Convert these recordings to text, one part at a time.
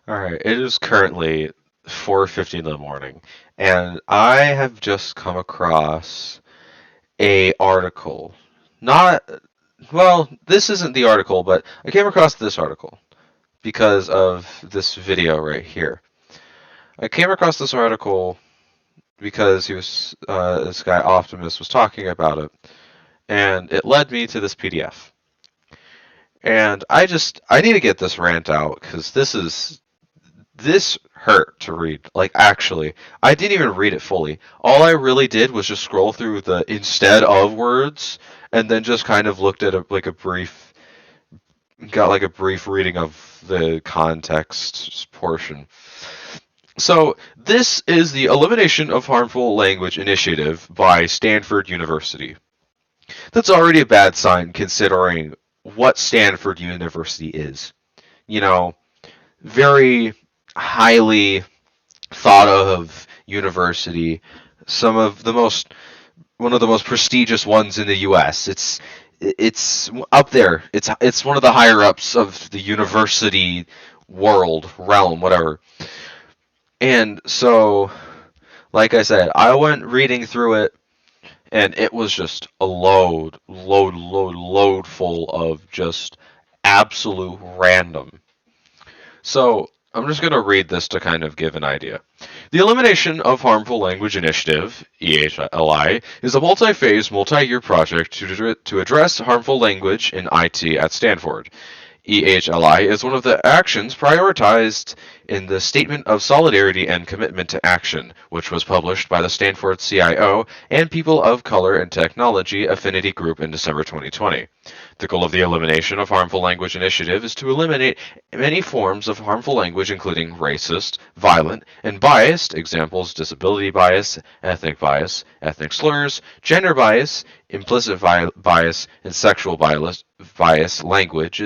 All right, it is currently 4:50 in the morning, and I have just come across a article. Not, well, this isn't the article, but I came across this article because of this video right here. I came across this article because this guy Optimus was talking about it, and it led me to this PDF. And I need to get this rant out because this hurt to read. Like, actually, I didn't even read it fully. All I really did was just scroll through the instead of words and then just kind of looked at got like a brief reading of the context portion. So, this is the Elimination of Harmful Language Initiative by Stanford University. That's already a bad sign considering what Stanford University is. You know, very highly thought of university, some of the most one of the most prestigious ones in the U.S. It's up there. It's one of the higher ups of the university world realm, whatever. And so, like I said, I went reading through it, and it was just a load full of just absolute random. So I'm just going to read this to kind of give an idea. The Elimination of Harmful Language Initiative, EHLI, is a multi-phase, multi-year project to address harmful language in IT at Stanford. EHLI is one of the actions prioritized in the Statement of Solidarity and Commitment to Action, which was published by the Stanford CIO and People of Color and Technology Affinity Group in December 2020. The goal of the Elimination of Harmful Language Initiative is to eliminate many forms of harmful language, including racist, violent, and biased examples disability bias, ethnic slurs, gender bias, implicit bias, and sexual bias language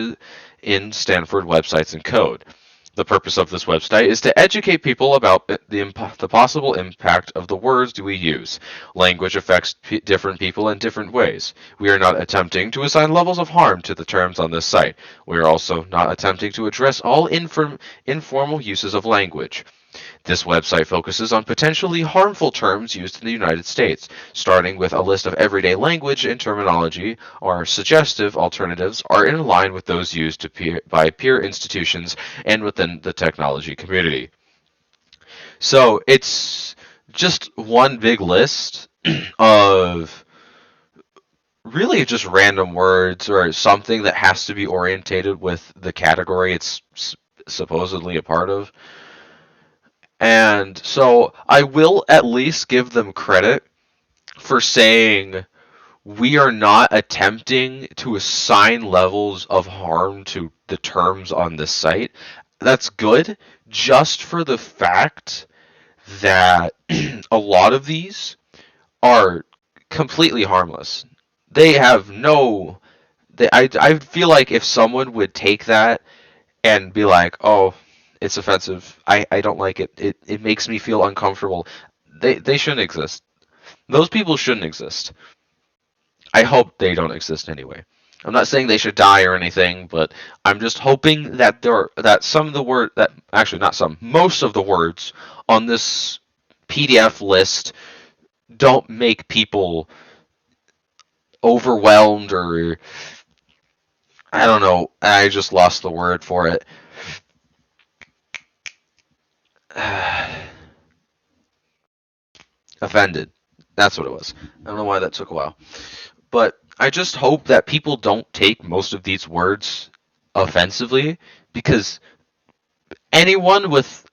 in Stanford websites and code. The purpose of this website is to educate people about the possible impact of the words we use. Language affects different people in different ways. We are not attempting to assign levels of harm to the terms on this site. We are also not attempting to address all informal uses of language. This website focuses on potentially harmful terms used in the United States, starting with a list of everyday language and terminology. Our suggestive alternatives are in line with those used by peer institutions and within the technology community. So it's just one big list of really just random words or something that has to be orientated with the category it's supposedly a part of. And so I will at least give them credit for saying we are not attempting to assign levels of harm to the terms on this site. That's good, just for the fact that a lot of these are completely harmless. They have no. I feel like if someone would take that and be like, oh, it's offensive. I don't like it. It makes me feel uncomfortable. They shouldn't exist. Those people shouldn't exist. I hope they don't exist anyway. I'm not saying they should die or anything, but I'm just hoping that some of the word that actually not some most of the words on this PDF list don't make people overwhelmed or I don't know. I just lost the word for it. Offended. That's what it was. I don't know why that took a while. But I just hope that people don't take most of these words offensively because anyone with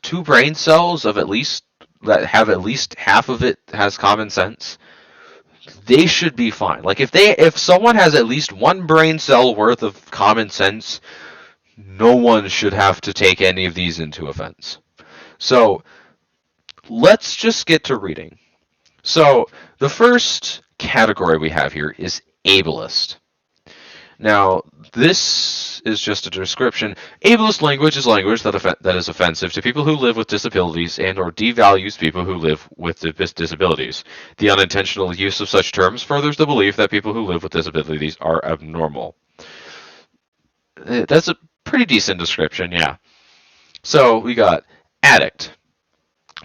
two brain cells of at least that have at least half of it has common sense, they should be fine. Like if someone has at least one brain cell worth of common sense, no one should have to take any of these into offense. So let's just get to reading. So the first category we have here is ableist. Now, this is just a description. Ableist language is language that is offensive to people who live with disabilities and or devalues people who live with disabilities. The unintentional use of such terms furthers the belief that people who live with disabilities are abnormal. That's a pretty decent description, yeah. So we got addict,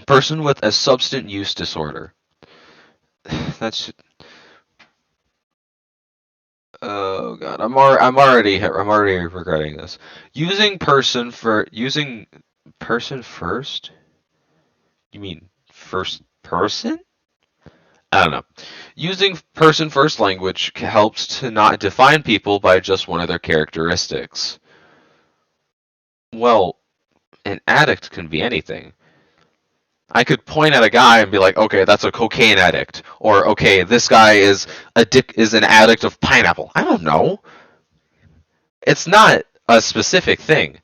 person with a substance use disorder. That's oh god, I'm already regretting this. Using person first? You mean first person? I don't know. Using person first language helps to not define people by just one of their characteristics. Well, an addict can be anything. I could point at a guy and be like, okay, that's a cocaine addict, or okay, this guy is an addict of pineapple. I don't know. It's not a specific thing.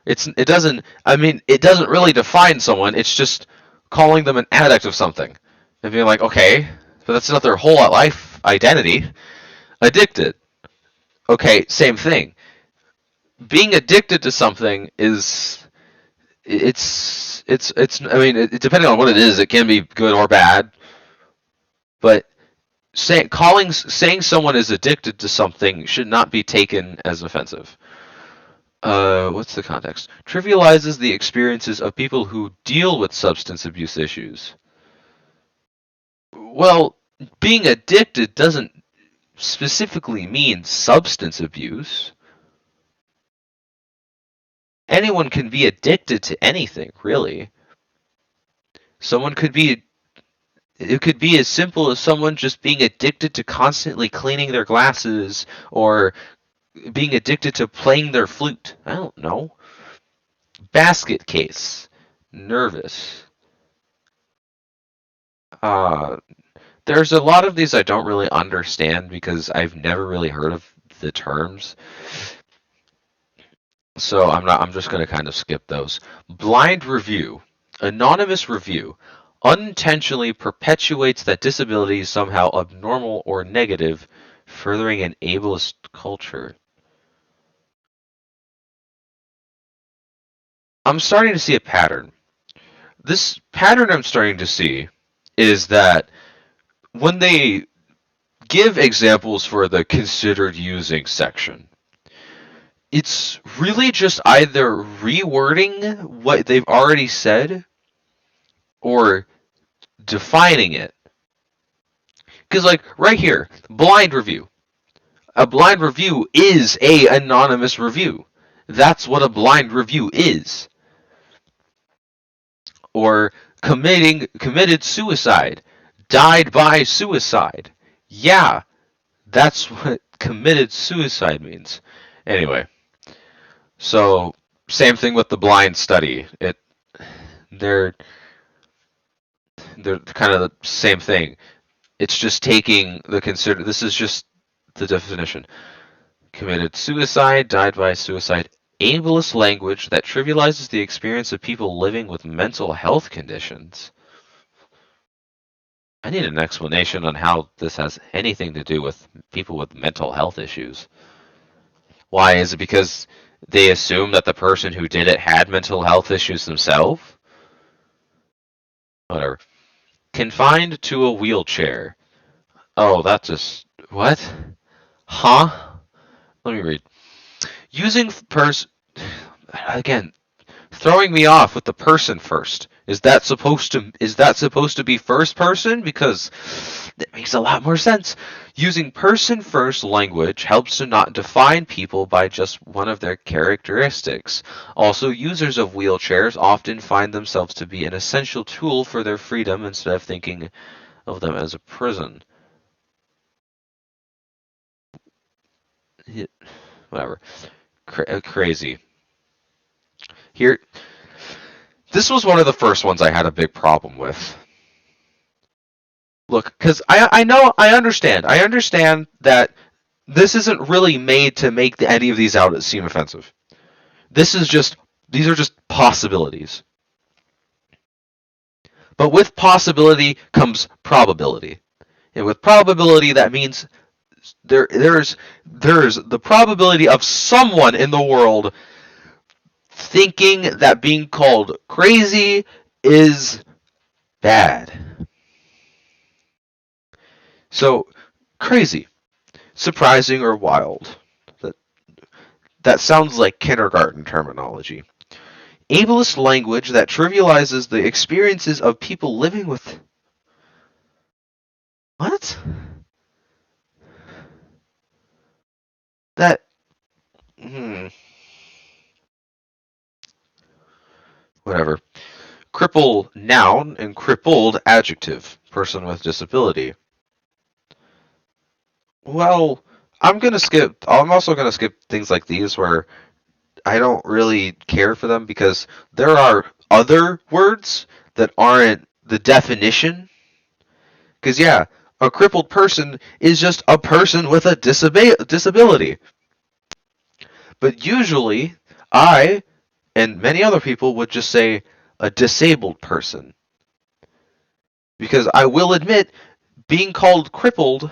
It doesn't really define someone. It's just calling them an addict of something. And being like, okay, but that's not their whole life identity. Addicted. Okay, same thing. Being addicted to something is it's depending on what it is, it can be good or bad. But saying someone is addicted to something should not be taken as offensive. What's the context? Trivializes the experiences of people who deal with substance abuse issues. Well, being addicted doesn't specifically mean substance abuse. Anyone can be addicted to anything, really. Someone could be It could be as simple as someone just being addicted to constantly cleaning their glasses or being addicted to playing their flute. I don't know. Basket case. Nervous. Uh, there's a lot of these I don't really understand because I've never really heard of the terms. So I'm just going to kind of skip those. Blind review. Anonymous review unintentionally perpetuates that disability is somehow abnormal or negative, furthering an ableist culture. I'm starting to see a pattern. This pattern I'm starting to see is that when they give examples for the considered using section, it's really just either rewording what they've already said or defining it. Because, like, right here, blind review. A blind review is a anonymous review. That's what a blind review is. Or committed suicide, died by suicide. Yeah, that's what committed suicide means. Anyway, so same thing with the blind study. They're they're kind of the same thing. It's just taking the consider. This is just the definition. Committed suicide, died by suicide. Ableist language that trivializes the experience of people living with mental health conditions. I need an explanation on how this has anything to do with people with mental health issues. Why? Is it because they assume that the person who did it had mental health issues themselves? Whatever. Confined to a wheelchair. Oh, that just. What? Huh? Let me read. Using person. Again, throwing me off with the person first. Is that supposed to be first person? Because that makes a lot more sense. Using person first language helps to not define people by just one of their characteristics. Also, users of wheelchairs often find themselves to be an essential tool for their freedom instead of thinking of them as a prison. Whatever. Crazy. Here, this was one of the first ones I had a big problem with. Look, because I understand that this isn't really made to make any of these out seem offensive. These are just possibilities. But with possibility comes probability. And with probability, that means there's the probability of someone in the world thinking that being called crazy is bad. So, crazy, surprising or wild. That sounds like kindergarten terminology. Ableist language that trivializes the experiences of people living with. What? That. Hmm. Whatever. Cripple noun and crippled adjective. Person with disability. Well, I'm gonna skip. I'm also gonna skip things like these where I don't really care for them because there are other words that aren't the definition. Because yeah, a crippled person is just a person with a disability. But usually, I and many other people would just say a disabled person. Because I will admit, being called crippled,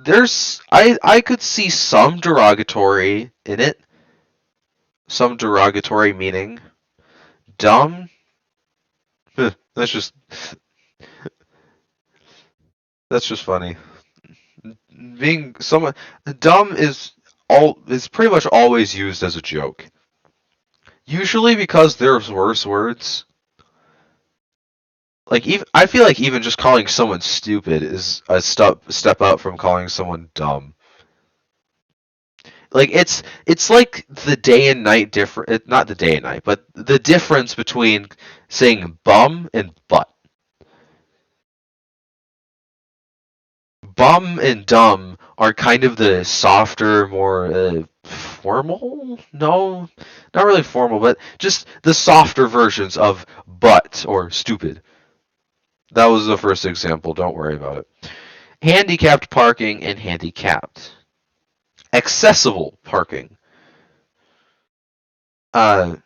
I could see some derogatory in it, some derogatory meaning. Dumb, that's just funny. Being someone dumb is pretty much always used as a joke. Usually because there's worse words. Like even I feel like even just calling someone stupid is a step up from calling someone dumb. Like it's like the day and night different, not the day and night, but the difference between saying bum and butt. Bum and dumb are kind of the softer, more formal? No, not really formal, but just the softer versions of butt or stupid. That was the first example. Don't worry about it. Handicapped parking and handicapped. Accessible parking. Uh,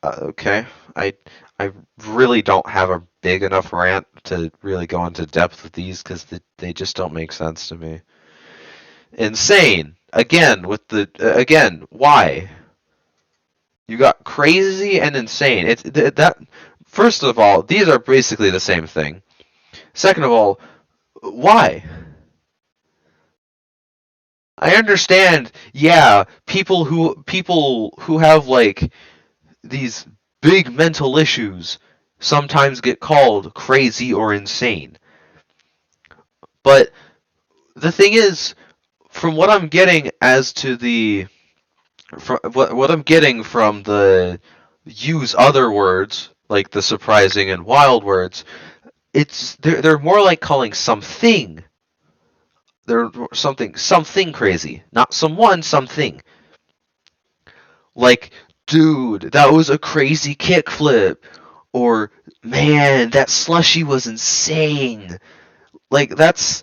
okay. I I really don't have a big enough rant to really go into depth with these because they just don't make sense to me. Insane. Again with the again. Why? You got crazy and insane. It's that. First of all, these are basically the same thing. Second of all, why? I understand. Yeah, people who have like these big mental issues sometimes get called crazy or insane. But the thing is, from what I'm getting as to the from what I'm getting from the use other words like the surprising and wild words, it's they're more like calling something. They're something crazy, not someone something. Like, dude, that was a crazy kickflip, or man, that slushy was insane. Like that's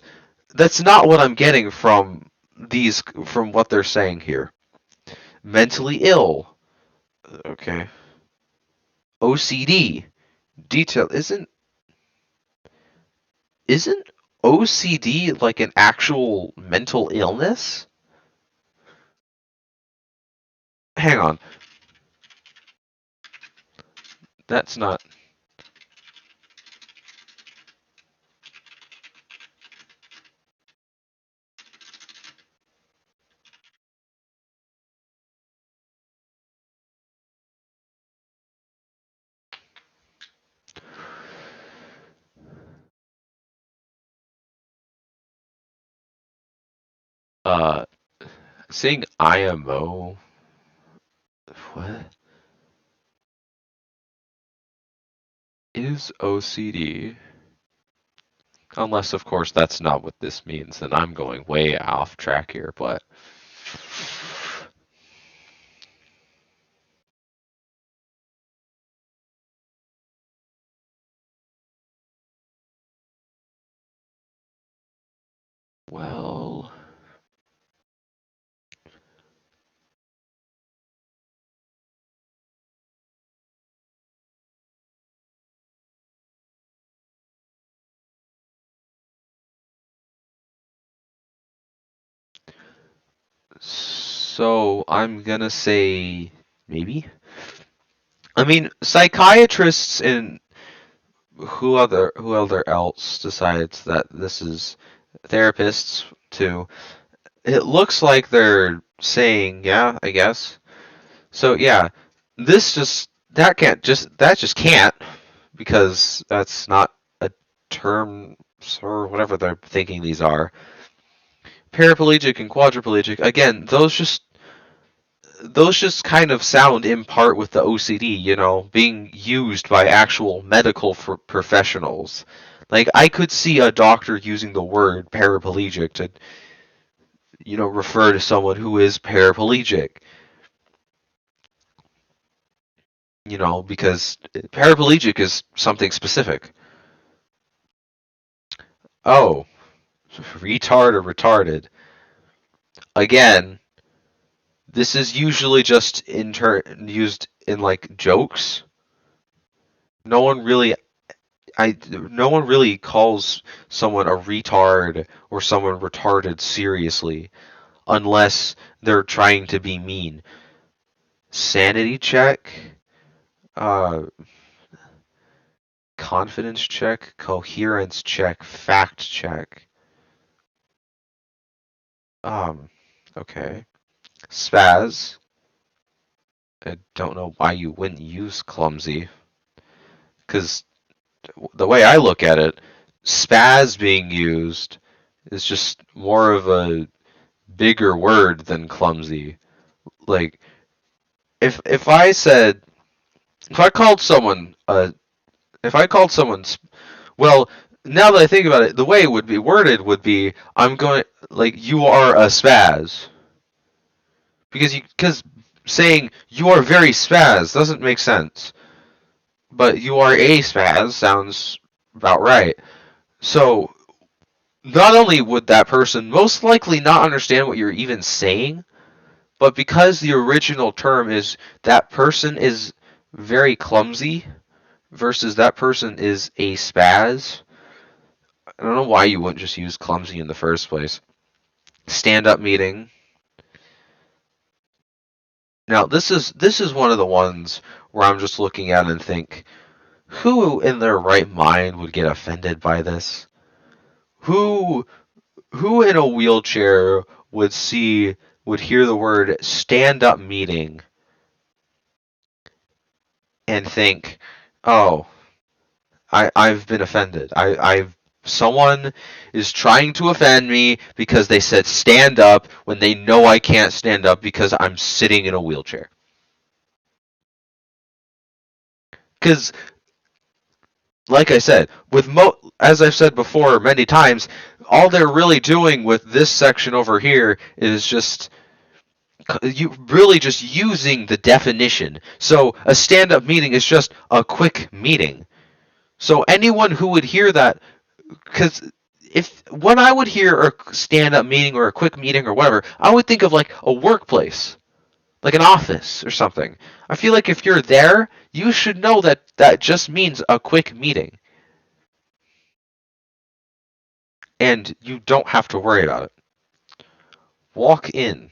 not what I'm getting from what they're saying here. Mentally ill. Okay. OCD. Detail isn't OCD like an actual mental illness? Hang on. That's not uh saying IMO. What is OCD? Unless, of course, that's not what this means, and I'm going way off track here, but. Well. So, I'm gonna say maybe? I mean, psychiatrists and who other else decides that this is therapists too. it looks like they're saying, yeah, I guess. So yeah, this just that just can't, because that's not a term or whatever they're thinking these are. Paraplegic and quadriplegic, again, those just kind of sound in part with the OCD, being used by actual medical professionals. Like, I could see a doctor using the word paraplegic to, refer to someone who is paraplegic, because paraplegic is something specific. Oh, retard or retarded. Again, this is usually just used in like jokes. No one really no one really calls someone a retard or someone retarded seriously unless they're trying to be mean. Sanity check, uh, confidence check, coherence check, fact check. Um, okay. Spaz. I don't know why you wouldn't use clumsy, because the way I look at it, spaz being used is just more of a bigger word than clumsy. Like, if I said, if I called someone if I called someone well, now that I think about it, the way it would be worded would be, I'm going, like, you are a spaz, because saying you are very spaz doesn't make sense, but you are a spaz sounds about right. So not only would that person most likely not understand what you're even saying, but because the original term is that person is very clumsy versus that person is a spaz, I don't know why you wouldn't just use clumsy in the first place. Stand up meeting. Now this is one of the ones where I'm just looking at it and think, who in their right mind would get offended by this? Who in a wheelchair would hear the word stand up meeting and think, oh, I've been offended. I've someone is trying to offend me because they said stand up when they know I can't stand up because I'm sitting in a wheelchair. Because, like I said, as I've said before many times, all they're really doing with this section over here is just you really just using the definition. So a stand-up meeting is just a quick meeting. So anyone who would hear that, because if when I would hear a stand-up meeting or a quick meeting or whatever, I would think of like a workplace, like an office or something. I feel like if you're there, you should know that that just means a quick meeting, and you don't have to worry about it. Walk in.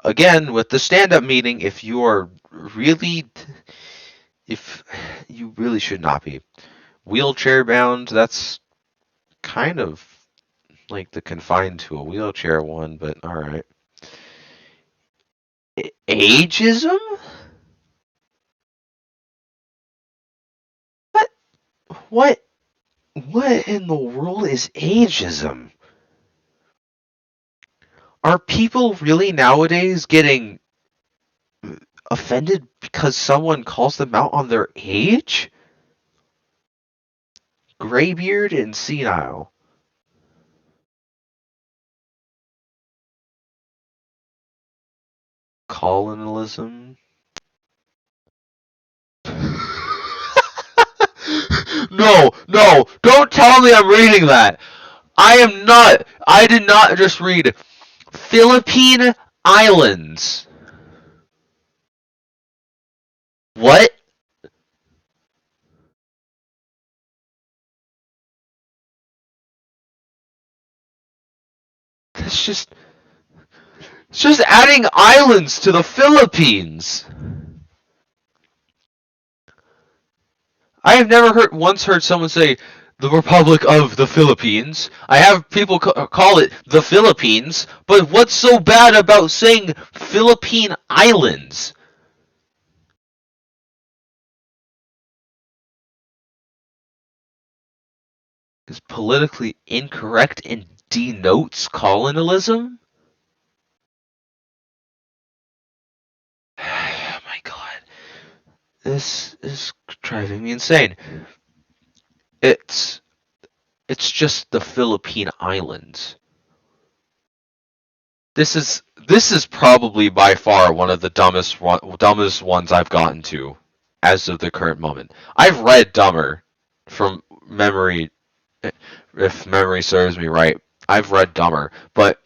Again, with the stand-up meeting, if you really should not be wheelchair bound, that's kind of like the confined to a wheelchair one, but all right. Ageism? What? What? What in the world is ageism? Are people really nowadays getting offended because someone calls them out on their age? Graybeard and senile. Colonialism. No, no, don't tell me I'm reading that. I did not just read Philippine Islands. What? That's just, it's just adding islands to the Philippines. I have never once heard someone say the Republic of the Philippines. I have people call it the Philippines, but what's so bad about saying Philippine Islands? Is politically incorrect and denotes colonialism? Oh my god. This is driving me insane. It's it's just the Philippine Islands. This is probably by far one of the dumbest ones I've gotten to as of the current moment. I've read dumber from memory, if memory serves me right. I've read dumber, but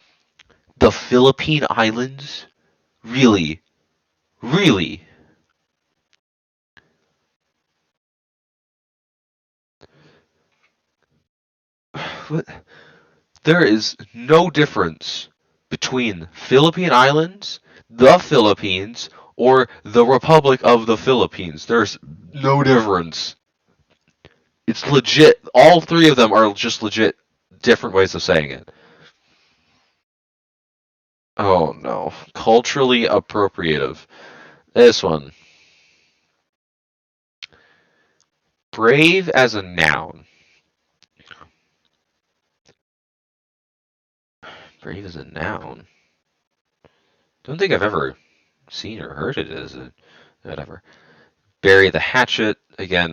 the Philippine Islands, really, really, there is no difference between Philippine Islands, the Philippines, or the Republic of the Philippines. There's no difference. It's legit. All three of them are just legit different ways of saying it. Oh no. Culturally appropriative. This one. Brave as a noun. Brave as a noun. Don't think I've ever seen or heard it as a whatever. Bury the hatchet. Again,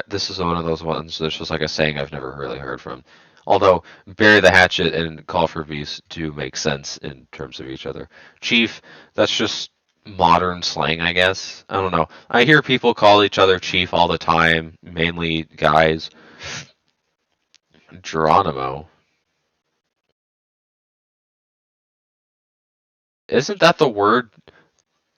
this is one of those ones that's just like a saying I've never really heard from. Although bury the hatchet and call for peace do make sense in terms of each other. Chief, that's just modern slang, I guess. I don't know. I hear people call each other chief all the time, mainly guys. Geronimo. Isn't that the word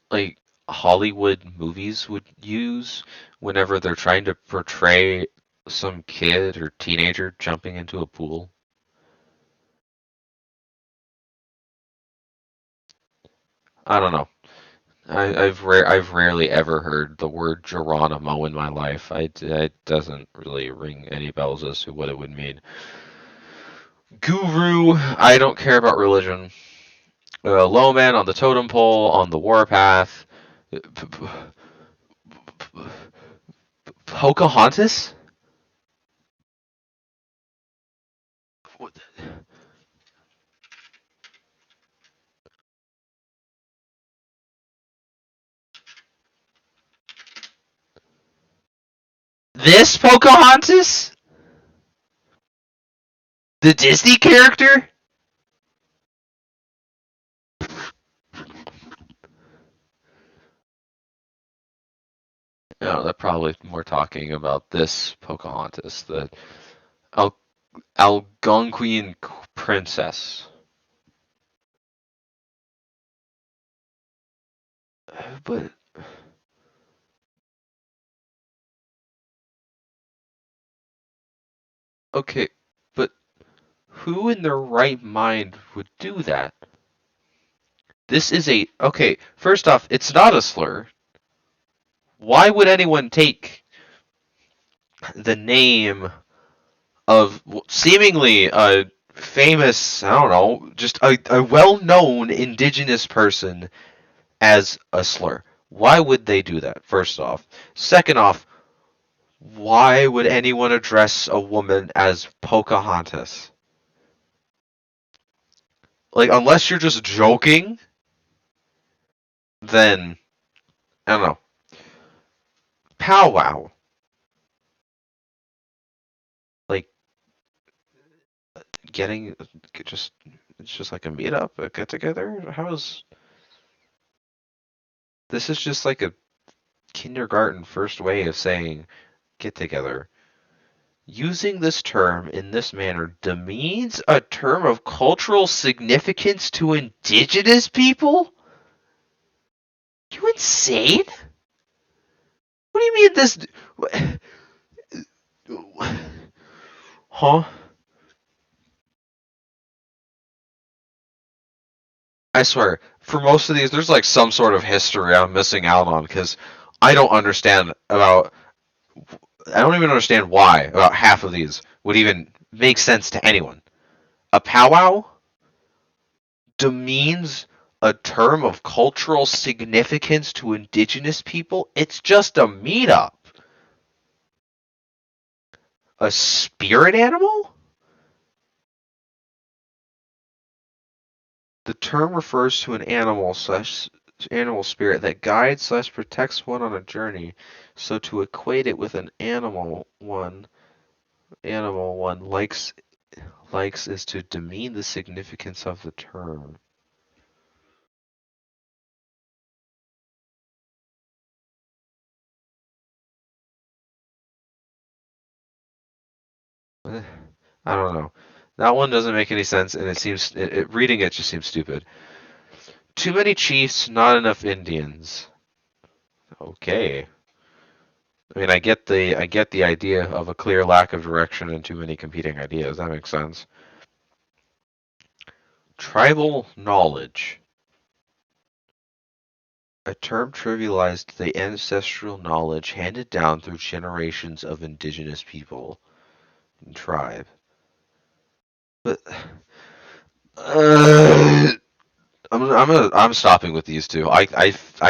like Hollywood movies would use whenever they're trying to portray some kid or teenager jumping into a pool? I don't know. I've rarely ever heard the word Geronimo in my life. It doesn't really ring any bells as to what it would mean. Guru, I don't care about religion. Low man on the totem pole, on the warpath. Pocahontas? This Pocahontas? The Disney character? No, they're probably more talking about this Pocahontas, the Al- Algonquian princess. But okay, but who in their right mind would do that? This is a okay. First off, it's not a slur. Why would anyone take the name of seemingly a famous, I don't know, just a well-known indigenous person as a slur? Why would they do that? First off. Second off, why would anyone address a woman as Pocahontas? Like, unless you're just joking, then I don't know. Powwow. Like getting just it's just like a meetup, a get together. How's this is just like a kindergarten first way of saying get together. Using this term in this manner demeans a term of cultural significance to indigenous people? You insane? What do you mean this? Huh? I swear, for most of these, there's like some sort of history I'm missing out on because I don't understand about I don't even understand why about half of these would even make sense to anyone. A powwow demeans a term of cultural significance to indigenous people. It's just a meetup. A spirit animal? The term refers to an animal spirit that guides slash protects one on a journey. So to equate it with an animal one likes is to demean the significance of the term. I don't know. That one doesn't make any sense, and reading it just seems stupid. Too many chiefs, not enough Indians. Okay. I mean, I get the idea of a clear lack of direction and too many competing ideas. That makes sense. Tribal knowledge. A term trivialized the ancestral knowledge handed down through generations of indigenous people and tribe. But I'm stopping with these two. I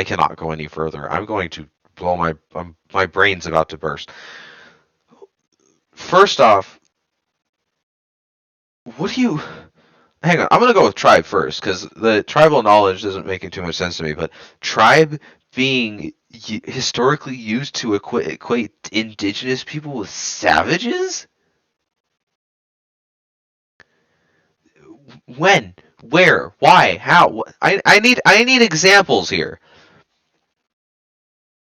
cannot go any further. I'm going to blow my brain's about to burst. First off, what do you? Hang on, I'm gonna go with tribe first because the tribal knowledge isn't making too much sense to me. But tribe being historically used to equate indigenous people with savages? When? Where? Why? How? I need examples here.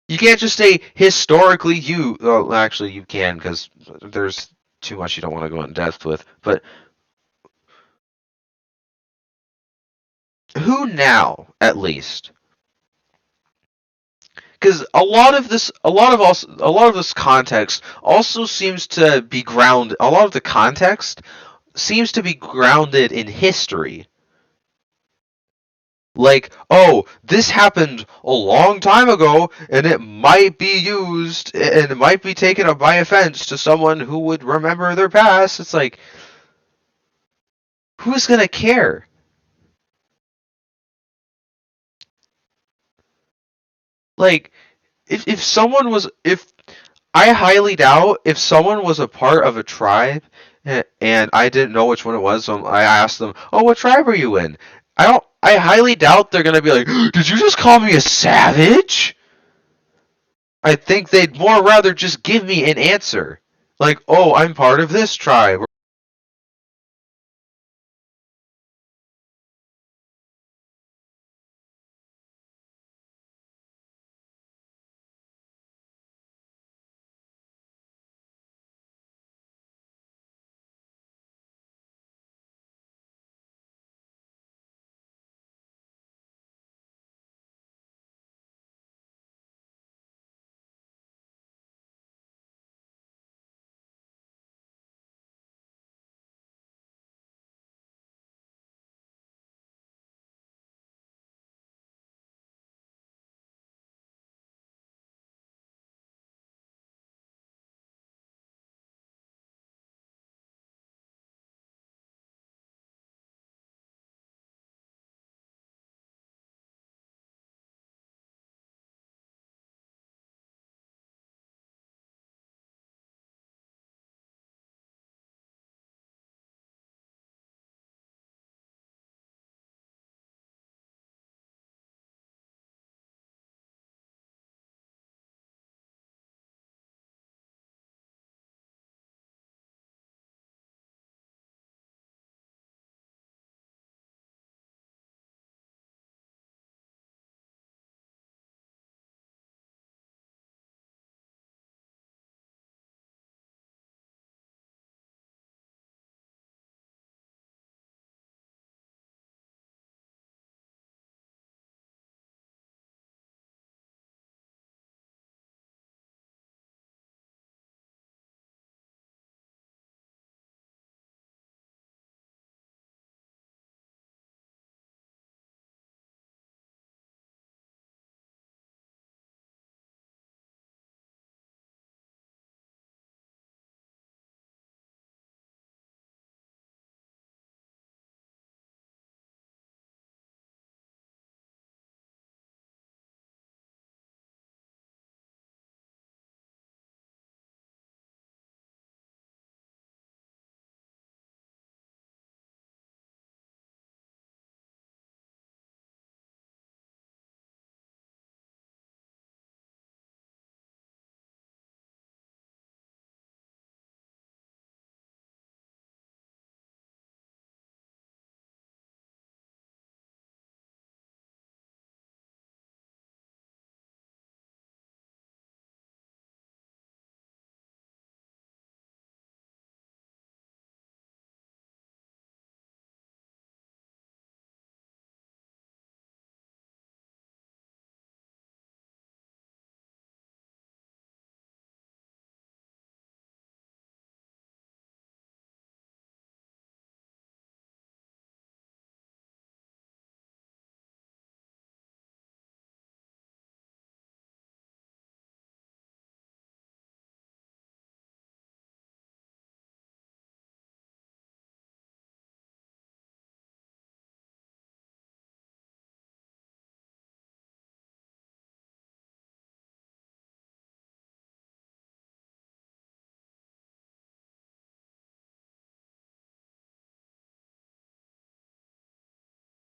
You can't just say historically you. Well, actually, you can because there's too much you don't want to go in depth with. But who now, at least? Because a lot of this context also seems to be grounded. A lot of the context seems to be grounded in history. Like, oh, this happened a long time ago, and it might be used, and it might be taken up by offense to someone who would remember their past. It's like, who's gonna care? Like, if I highly doubt if someone was a part of a tribe and I didn't know which one it was, so I asked them, "Oh, what tribe are you in?" I highly doubt they're gonna be like, "Did you just call me a savage?" I think they'd more rather just give me an answer. Like, "Oh, I'm part of this tribe."